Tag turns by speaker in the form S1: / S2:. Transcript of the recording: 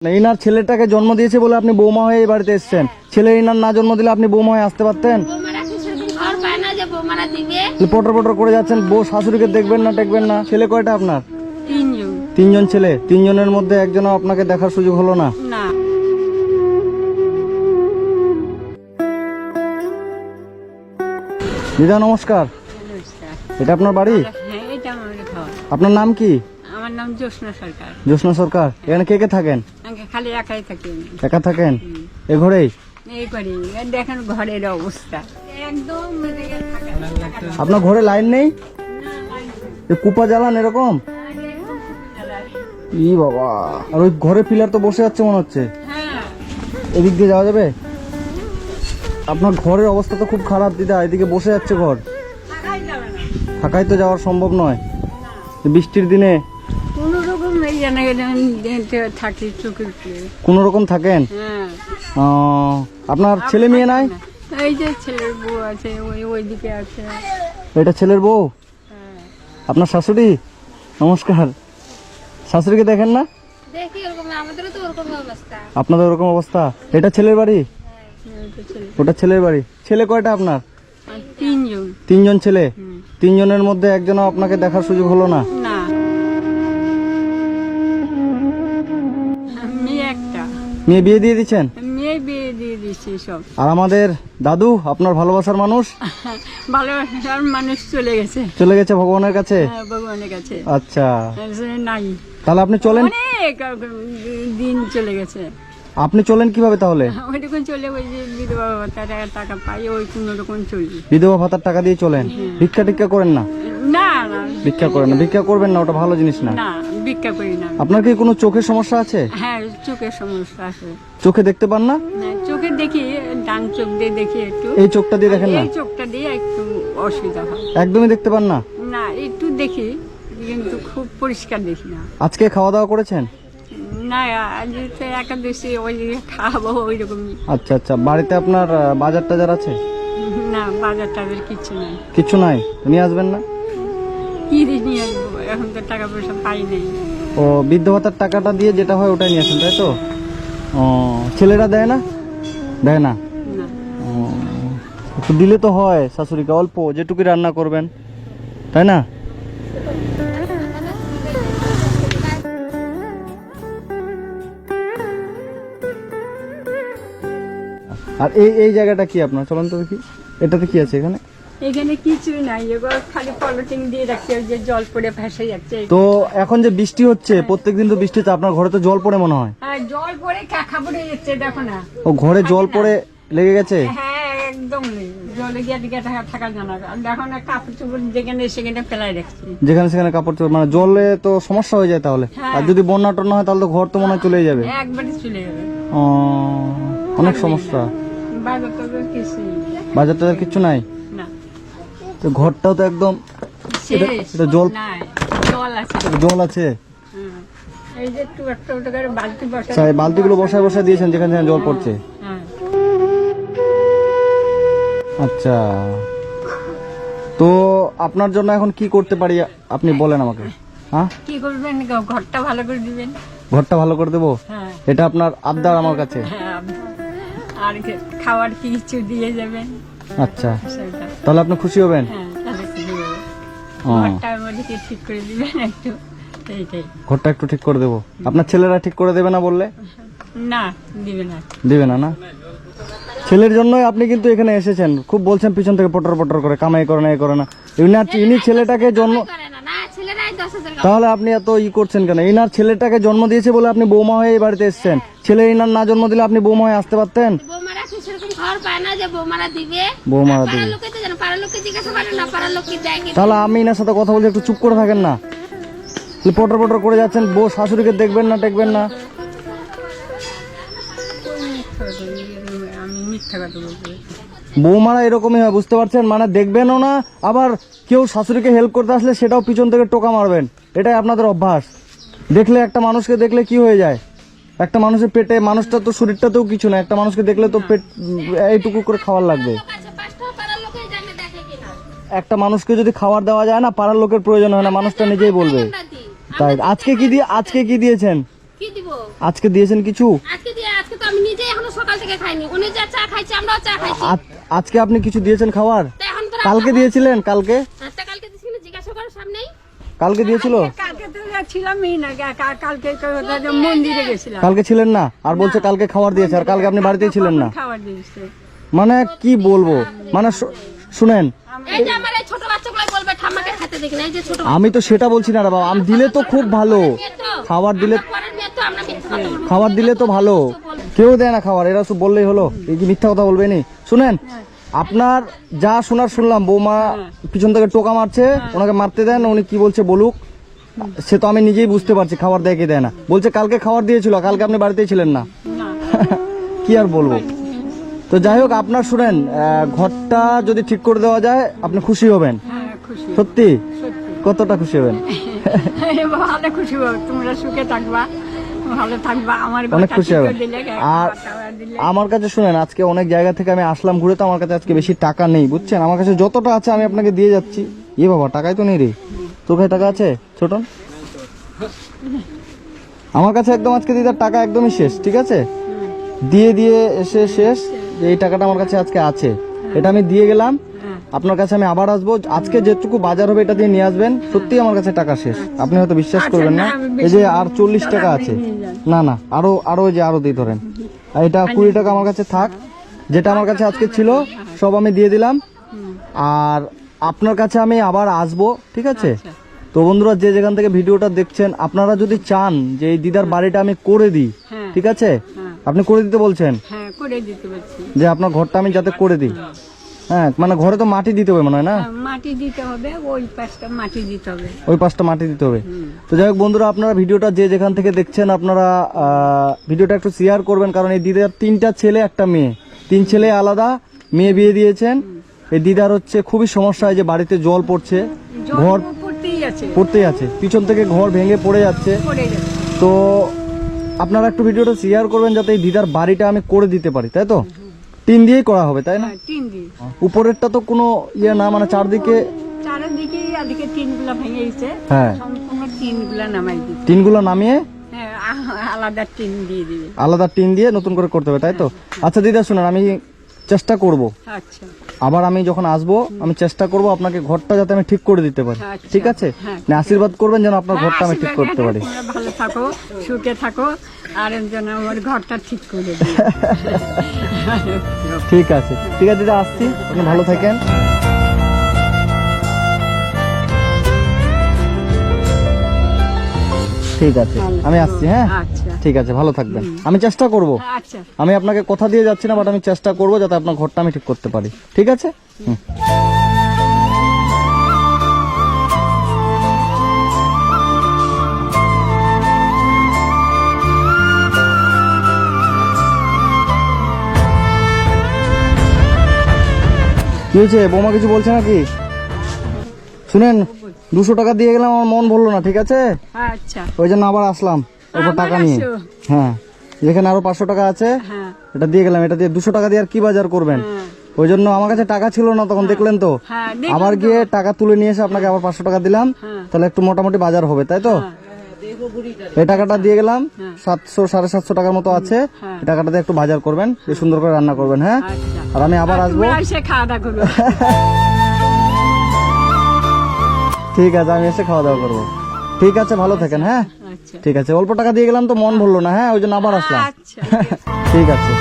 S1: Inner ছেলেটাকে জন্ম দিয়েছে বলে আপনি বৌমা হয়ে এই বাড়িতে এসেছেন। ছেলে ইনার না জন্ম দিলে আপনি বৌমা হয়ে আসতে পারতেন। পটর পটর করে যাচ্ছেন, বউ শাশুড়িকে দেখবেন না টেকবেন না। ছেলে কয়টা আপনার? তিনজন ছেলে। তিনজনের মধ্যে একজনও আপনাকে দেখার সুযোগ হলো না? দিদা নমস্কার, এটা আপনার বাড়ি? আপনার নাম কি?
S2: আমার নাম জ্যোৎস্না সরকার।
S1: জ্যোৎস্না সরকার। এখানে কে কে থাকেন?
S2: খালি একাই থাকি।
S1: একা থাকেন এ ঘরেই?
S2: এই করি, দেখেন ঘরের অবস্থা একদম।
S1: আপনার ঘরে লাইন নেই? কুপা জ্বালান এরকম? ই বাবা, আর ওই ঘরে পিলার তো বসে যাচ্ছে মনে হচ্ছে। এদিক দিয়ে যাওয়া যাবে? আপনার ঘরের অবস্থা তো খুব খারাপ দিদা, এদিকে বসে যাচ্ছে ঘর। থাকাই তো যাওয়ার সম্ভব নয় বৃষ্টির দিনে।
S2: কোন রকম থাকি,
S1: কোন রকম থাকেন? আপনার ছেলে মেয়ে নাই?
S2: এই যে ছেলের বউ আছে, ওইদিকে আছে।
S1: এটা ছেলের বউ? আপনার শাশুড়ি? নমস্কার। শাশুড়িকে দেখেন না? আপনাদের ওরকম অবস্থা। এটা ছেলের বাড়ি? ওটা ছেলের বাড়ি। ছেলে কয়টা আপনার? তিনজন ছেলে। তিনজনের মধ্যে একজনও আপনাকে দেখার সুযোগ হলো না? মেয়ে বিয়ে দিয়ে দিচ্ছেন?
S2: মেয়ে বিয়ে দিয়ে দিচ্ছি সব।
S1: আর আমাদের দাদু, আপনার ভালোবাসার মানুষ?
S2: ভালোবাসার মানুষ চলে গেছে।
S1: চলে গেছে ভগবানের কাছে?
S2: ভগবানের কাছে।
S1: আচ্ছা,
S2: নাই।
S1: তাহলে আপনি চলেন?
S2: অনেক দিন চলে গেছে।
S1: আপনি চলেন কিভাবে তাহলে?
S2: ওইরকম চলে, ওই যে বিধবা ভাতার টাকা পাই, ওই কোন রকম চলি।
S1: বিধবা ভাতার টাকা দিয়ে চলেন? ভিক্ষা টিক্ষা করেন না?
S2: না,
S1: ভিক্ষা করেন না। ভিক্ষা করবেন না, ওটা ভালো জিনিস না।
S2: না, ভিক্ষা করি না।
S1: আপনার কি কোনো চোখের সমস্যা আছে?
S2: হ্যাঁ, চোখের সমস্যা আছে।
S1: চোখে দেখতে পান না?
S2: চোখে দেখি, ডান চোখ দিয়ে দেখি একটু।
S1: এই চোখটা দিয়ে দেখেন না?
S2: এই চোখটা দিয়ে একটু অসুবিধা হয়।
S1: একদমই দেখতে পান না?
S2: না, একটু দেখি, কিন্তু খুব পরিষ্কার দেখি না।
S1: আজকে খাওয়া দাওয়া করেছেন?
S2: না, আজ একাদশী, ওই খাবো ওই রকম।
S1: আচ্ছা আচ্ছা। বাড়িতে আপনার বাজার টাজার আছে?
S2: না, বাজার টাজার কিছু নাই।
S1: কিছু নাই? নিয়ে আসবেন না?
S2: কি নিয়ে আসবো, এখন তো টাকা পয়সা পাই নাই।
S1: ও, বৃদ্ধ ভাতার টাকাটা দিয়ে যেটা হয় ওটাই নিয়ে আসেন, তাই তো? ও, ছেলেরা দেয় না? দেয় না? একটু দিলে তো হয় শাশুড়িকে, অল্প যেটুকু রান্না করবেন, তাই না? আর এই জায়গাটা কি আপনার? চলুন তো দেখি, এটাতে কি আছে? এখানে
S2: এখানে কিছু নাই, খালি পলিথিন দিয়ে রাখছে, যে জল পড়ে ভেসে যাচ্ছে।
S1: তো এখন যে বৃষ্টি হচ্ছে, প্রত্যেকদিন তো বৃষ্টি হচ্ছে, আপনার ঘরে তো জল পড়ে মনে হয়?
S2: হ্যাঁ, জল পড়ে কাকা পড়ে যাচ্ছে, দেখো না।
S1: ও, ঘরে জল পড়ে লেগে গেছে?
S2: হ্যাঁ, একদম জলে গিয়ে থাকা জানা। দেখো না, কাপড় চোপড় যেখানে সেখানে ফেলাই রাখছি।
S1: যেখানে সেখানে কাপড় চোপড়, মানে জলে তো সমস্যা হয়ে যায় তাহলে। আর যদি বন্যা টন্যা হয় তাহলে তো ঘর তো মনে হয় চলে যাবে।
S2: একবারে চলে যাবে।
S1: অনেক সমস্যা। বাজার টাজার কিছু নাই? তো ঘরটাও তো একদম জল আছে।
S2: এই যে
S1: বালতিগুলো বসায় বসায় দিয়েছেন যেখানে জল পড়ছে? আচ্ছা, তো আপনার জন্য এখন কি করতে পারি আপনি বলেন আমাকে। হ্যাঁ, কি
S2: করবেন? ঘরটা ভালো করে দিবেন।
S1: ঘরটা ভালো করে দেবো? এটা আপনার আবদার আমার কাছে।
S2: আর খাবার কিছু দিয়ে যাবেন।
S1: আচ্ছা, তাহলে আপনি খুশি হবেন? ঘরটা একটু ঠিক করে দেবো। আপনার ছেলেরা ঠিক করে দেবে না বললে?
S2: না, দিবে না।
S1: দিবে না? না, ছেলের জন্যই আপনি কিন্তু এখানে এসেছেন। খুব বলছেন পিছন থেকে পটর পটর করে, কামাই করে না, এ করে না। ইনি ছেলেটাকে জন্ম, তাহলে আপনি এত করছেন কেন? ইনার ছেলেটাকে জন্ম দিয়েছে বলে আপনি বৌমা হয়ে এই বাড়িতে এসেছেন। ছেলে ইনার না জন্ম দিলে আপনি বৌমা হয়ে আসতে পারতেন? তাহলে আমি ইনার সাথে কথা বলছি, একটু চুপ করে থাকেন না। পটর পটর করে যাচ্ছেন, বউ শাশুড়িকে দেখবেন না টেকবেন না। বৌমারা এরকমই হয়, বুঝতে পারছেন? মানে দেখবেনও না, আবার কেউ শাশুড়িকে হেল্প করতে আসলে সেটাও পিছন থেকে টোকা মারবেন। এটাই আপনাদের অভ্যাস। দেখলে একটা মানুষকে দেখলে কি হয়ে যায়? একটা মানুষের পেটে, মানুষটা তো শরীরটাতেও কিছু না, একটা মানুষকে দেখলে তো পেট এইটুকু করে খাওয়ার লাগবে। একটা মানুষকে যদি খাবার দেওয়া যায় না, পাড়ার লোকের প্রয়োজন হয় না, মানুষটা নিজেই বলবে। তাই আজকে কি দিয়েছেন? আজকে দিয়েছেন কিছু?
S3: আজকে তো আমি নিজে এখনো সকাল থেকে খাইনি, উনি যা চা খাইছে আমরাও চা খাইছি।
S1: আজকে আপনি কিছু দিয়েছেন খাবার?
S3: তো এখন তো
S1: কালকে দিয়েছিলেন? কালকে
S3: কালকে দিছি না, জিজ্ঞাসা করার সামনেই
S1: কালকে দিয়েছিল?
S2: কালকে তো ছিলামই না, কালকে মন্দিরে গেছিলাম।
S1: কালকে ছিলেন না আর বলছে কালকে খাবার দিয়েছে, আর কালকে আপনি বাড়িতেই ছিলেন না।
S2: খাবার দিয়েছে
S1: মানে কি বলবো, মানে শুনেন,
S3: এই যে আমার এই ছোট বাচ্চাগুলো বলবে ঠাম্মাকে খেতে দেখি না, এই যে ছোট
S1: আমি তো সেটা বলছি না রে বাবা, আমি দিলে তো খুব ভালো, খাবার দিলে,
S3: পরের মেয়ে তো আমরা মিথ্যা কথা বলবো।
S1: খাবার দিলে তো ভালো, কেউ দেয় না খাবার, এরা শুধু বললেই হলো, এই কি মিথ্যা কথা বলবে নি? শুনেন, আপনার যা শোনার শুনলাম, বৌমা পিছন থেকে টোকা মারছে, ওনাকে মারতে দেন, উনি কি বলছে বলুক, সে তো আমি নিজেই বুঝতে পারছি খাবার দেয় কি দেয় না। বলছে কালকে খাবার দিয়েছিল, কালকে আপনি বাড়িতেই ছিলেন না, কি আর বলবো। তো যাই হোক, আপনার শুনেন, ঘরটা যদি ঠিক করে দেওয়া যায় আপনি খুশি হবেন?
S2: হ্যাঁ, খুশি
S1: সত্যি?
S2: সত্যি
S1: কতটা খুশি হবেন?
S2: ভালো খুশি হবো, তোমরা সুখে থাকবা, ভালো থাকবা, আমার
S1: অনেক
S2: ঘরটা
S1: খুশি
S2: ঠিক
S1: হবেন।
S2: করে দিলে,
S1: আর
S2: খাবার দিলে।
S1: আমার কাছে শুনেন, আজকে অনেক জায়গা থেকে আমি আসলাম ঘুরে, তো আমার কাছে আজকে বেশি টাকা নেই, বুঝছেন? আমার কাছে যতটা আছে আমি আপনাকে দিয়ে যাচ্ছি। এ বাবা, টাকাই তো নেই রে, তোর কাছে টাকা আছে ছোটন? আমার কাছে একদম আজকে দিদার টাকা একদমই শেষ, ঠিক আছে? দিয়ে দিয়ে এসে শেষ, এই টাকাটা আমার কাছে আজকে আছে, এটা আমি দিয়ে গেলাম। আপনার কাছে আমি আবার আসবো, আজকে যেটুকু বাজার হবে এটা দিয়ে নিয়ে আসবেন। সত্যি আমার কাছে টাকা শেষ, আপনি হয়তো বিশ্বাস করবেন না। এই যে আর 40 টাকা আছে, না না, আরো ওই যে আরো দিয়ে ধরেন, আর এটা 20 টাকা আমার কাছে থাক, যেটা আমার কাছে আজকে ছিল সব আমি দিয়ে দিলাম। আর আপনার কাছে আমি আবার আসবো, ঠিক আছে? তো বন্ধুরা, যে যেখান থেকে ভিডিওটা দেখছেন, আপনারা যদি চান যে এই দিদার বাড়িটা আমি করে দিই, ঠিক আছে? আপনি করে দিতে বলছেন?
S2: হ্যাঁ, করে দিতে পারছি।
S1: যে আপনার ঘরটা আমি যাতে করে দিই, হ্যাঁ, মানে ঘরে তো মাটি দিতে হবে মনে হয় না?
S2: মাটি দিতে হবে, ওই পাশটা মাটি দিতে হবে,
S1: ওই পাশটা মাটি দিতে হবে। তো যাই হোক বন্ধুরা, আপনারা ভিডিওটা যে যেখান থেকে দেখছেন, আপনারা ভিডিওটা একটু শেয়ার করবেন, কারণ এই দিদার 3টা ছেলে 1টা মেয়ে, 3 ছেলে আলাদা, মেয়ে বিয়ে দিয়েছেন। এই দিদার হচ্ছে খুবই সমস্যা হয় যে বাড়িতে জল পড়ছে, ঘর পড়তেই আছে, পিছন থেকে ঘর ভেঙে পড়ে যাচ্ছে। তো আপনারা একটু ভিডিওটা শেয়ার করবেন যাতে এই দিদার বাড়িটা আমি করে দিতে পারি, তাই তো? টিন দিয়েই করা হবে, তাই না? উপরেরটা তো কোনো ইয়ে না, মানে চারদিকে টিনগুলো ভেঙে গেছে, হ্যাঁ, সম্পূর্ণ টিনগুলো নামাই দিই, টিনগুলো নামিয়ে আলাদা টিন দিয়ে নতুন করে করতে হবে, তাই তো? আচ্ছা দিদা শুনুন, আমি চেষ্টা করব,
S2: আচ্ছা,
S1: আবার আমি যখন আসবো আমি চেষ্টা করব আপনাকে ঘরটা যাতে আমি ঠিক করে দিতে পারি, ঠিক আছে? না, আশীর্বাদ করবেন যেন আপনার ঘরটা আমি ঠিক করতে পারি।
S2: ভালো থাকো, সুখে থাকো, আর যেন আমার ঘরটা ঠিক করে দিই।
S1: ঠিক আছে, ঠিক আছে দিদা, আসছি, আপনি ভালো থাকেন। ঠিক আছে, আমি আসছি, হ্যাঁ, ঠিক আছে, ভালো থাকবেন। আমি চেষ্টা করব, আমি আপনাকে কথা দিয়ে যাচ্ছি না, বাট আমি চেষ্টা করব যাতে আপনার ঘরটা আমি ঠিক করতে পারি, ঠিক আছে? কি হয়েছে, বৌমা কিছু বলছে নাকি? শুনেন, 200 টাকা দিয়ে গেলাম, আমার মন ভরলো না, ঠিক আছে?
S2: আচ্ছা,
S1: ওই জন্য আবার আসলাম ওপর টাকা নিয়ে। হ্যাঁ, যেখানে আরো 500 টাকা আছে এটা দিয়ে গেলাম, এটা দিয়ে 200 টাকা দিয়ে আর কি বাজার করবেন? ওই জন্য আমার কাছে টাকা ছিল না তখন, দেখলেন তো, আবার গিয়ে টাকা তুলে নিয়ে এসে আপনাকে আবার 500 টাকা দিলাম, তাহলে একটু মোটামুটি বাজার হবে, তাই তো? এই টাকাটা দিয়ে গেলাম, 700 750 টাকার মতো আছে, এই টাকাটা দিয়ে একটু বাজার করবেন, সুন্দর করে রান্না করবেন, হ্যাঁ? আর আমি আবার আসবো, ঠিক আছে, আমি এসে খাওয়া দাওয়া করবো, ঠিক আছে? ভালো থাকেন, হ্যাঁ, ঠিক আছে। অল্প টাকা দিয়ে গেলাম তো মন ভরলো না, হ্যাঁ, ওই জন্য আবার আসলাম, ঠিক আছে।